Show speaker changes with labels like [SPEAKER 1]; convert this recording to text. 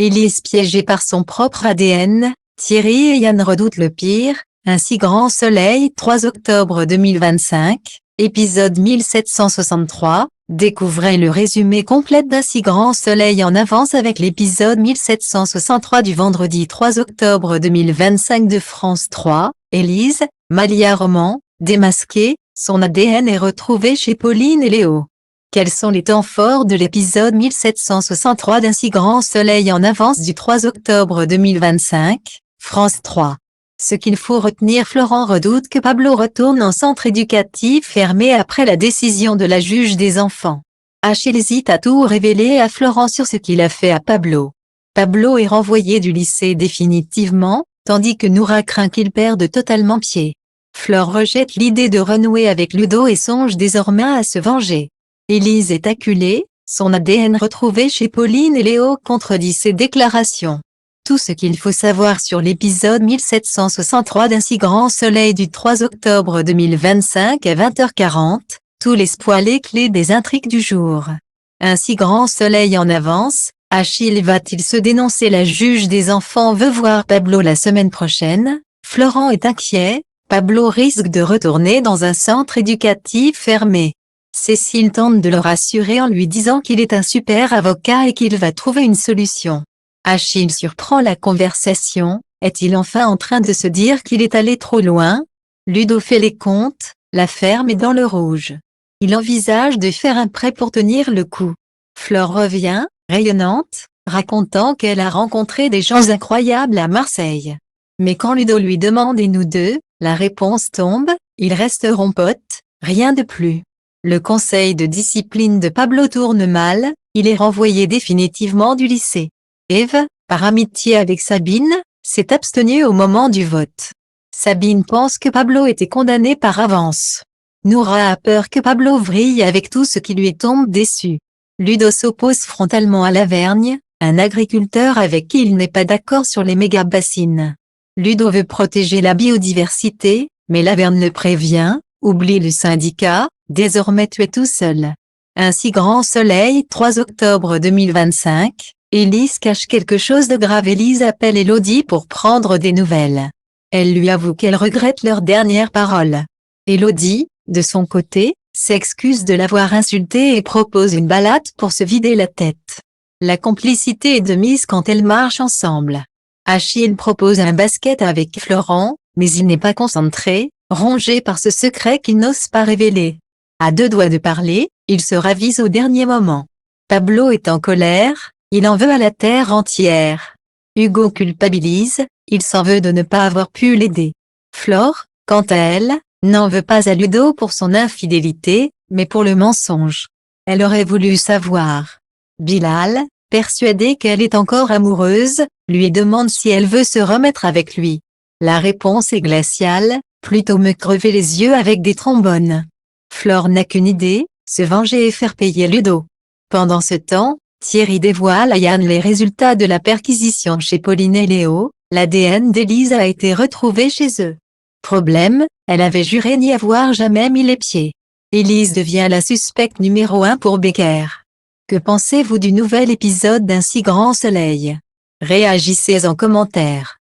[SPEAKER 1] Élise piégée par son propre ADN, Thierry et Yann redoutent le pire, un si grand soleil 3 octobre 2025, épisode 1763, découvrez le résumé complet d'Un si grand soleil en avance avec l'épisode 1763 du vendredi 3 octobre 2025 de France 3, Élise, Malia Roman, démasquée, son ADN est retrouvé chez Pauline et Léo. Quels sont les temps forts de l'épisode 1763 d'Un si grand soleil en avance du 3 octobre 2025, France 3. Ce qu'il faut retenir: Florent redoute que Pablo retourne en centre éducatif fermé après la décision de la juge des enfants. Achille hésite à tout révéler à Florent sur ce qu'il a fait à Pablo. Pablo est renvoyé du lycée définitivement, tandis que Noura craint qu'il perde totalement pied. Flore rejette l'idée de renouer avec Ludo et songe désormais à se venger. Élise est acculée, son ADN retrouvé chez Pauline et Léo contredit ses déclarations. Tout ce qu'il faut savoir sur l'épisode 1763 d'Un si grand soleil du 3 octobre 2025 à 20h40, tous les spoilers clés des intrigues du jour. Un si grand soleil en avance, Achille va-t-il se dénoncer? La juge des enfants veut voir Pablo la semaine prochaine. Florent est inquiet, Pablo risque de retourner dans un centre éducatif fermé. Cécile tente de le rassurer en lui disant qu'il est un super avocat et qu'il va trouver une solution. Achille surprend la conversation, est-il enfin en train de se dire qu'il est allé trop loin? Ludo fait les comptes, la ferme est dans le rouge. Il envisage de faire un prêt pour tenir le coup. Flore revient, rayonnante, racontant qu'elle a rencontré des gens incroyables à Marseille. Mais quand Ludo lui demande « et nous deux », la réponse tombe, ils resteront potes, rien de plus. Le conseil de discipline de Pablo tourne mal, il est renvoyé définitivement du lycée. Eve, par amitié avec Sabine, s'est abstenue au moment du vote. Sabine pense que Pablo était condamné par avance. Noura a peur que Pablo vrille avec tout ce qui lui tombe dessus. Ludo s'oppose frontalement à Lavergne, un agriculteur avec qui il n'est pas d'accord sur les méga-bassines. Ludo veut protéger la biodiversité, mais Lavergne le prévient, oublie le syndicat, désormais tu es tout seul. Un si grand soleil 3 octobre 2025, Élise cache quelque chose de grave. Élise appelle Élodie pour prendre des nouvelles. Elle lui avoue qu'elle regrette leurs dernières paroles. Élodie, de son côté, s'excuse de l'avoir insultée et propose une balade pour se vider la tête. La complicité est de mise quand elles marchent ensemble. Achille propose un basket avec Florent, mais il n'est pas concentré, rongé par ce secret qu'il n'ose pas révéler. À deux doigts de parler, il se ravise au dernier moment. Pablo est en colère, il en veut à la terre entière. Hugo culpabilise, il s'en veut de ne pas avoir pu l'aider. Flore, quant à elle, n'en veut pas à Ludo pour son infidélité, mais pour le mensonge. Elle aurait voulu savoir. Bilal, persuadé qu'elle est encore amoureuse, lui demande si elle veut se remettre avec lui. La réponse est glaciale, plutôt me crever les yeux avec des trombones. Flore n'a qu'une idée, se venger et faire payer Ludo. Pendant ce temps, Thierry dévoile à Yann les résultats de la perquisition chez Pauline et Léo, l'ADN d'Élise a été retrouvé chez eux. Problème, elle avait juré n'y avoir jamais mis les pieds. Élise devient la suspecte numéro 1 pour Becker. Que pensez-vous du nouvel épisode d'Un si grand soleil? Réagissez en commentaire.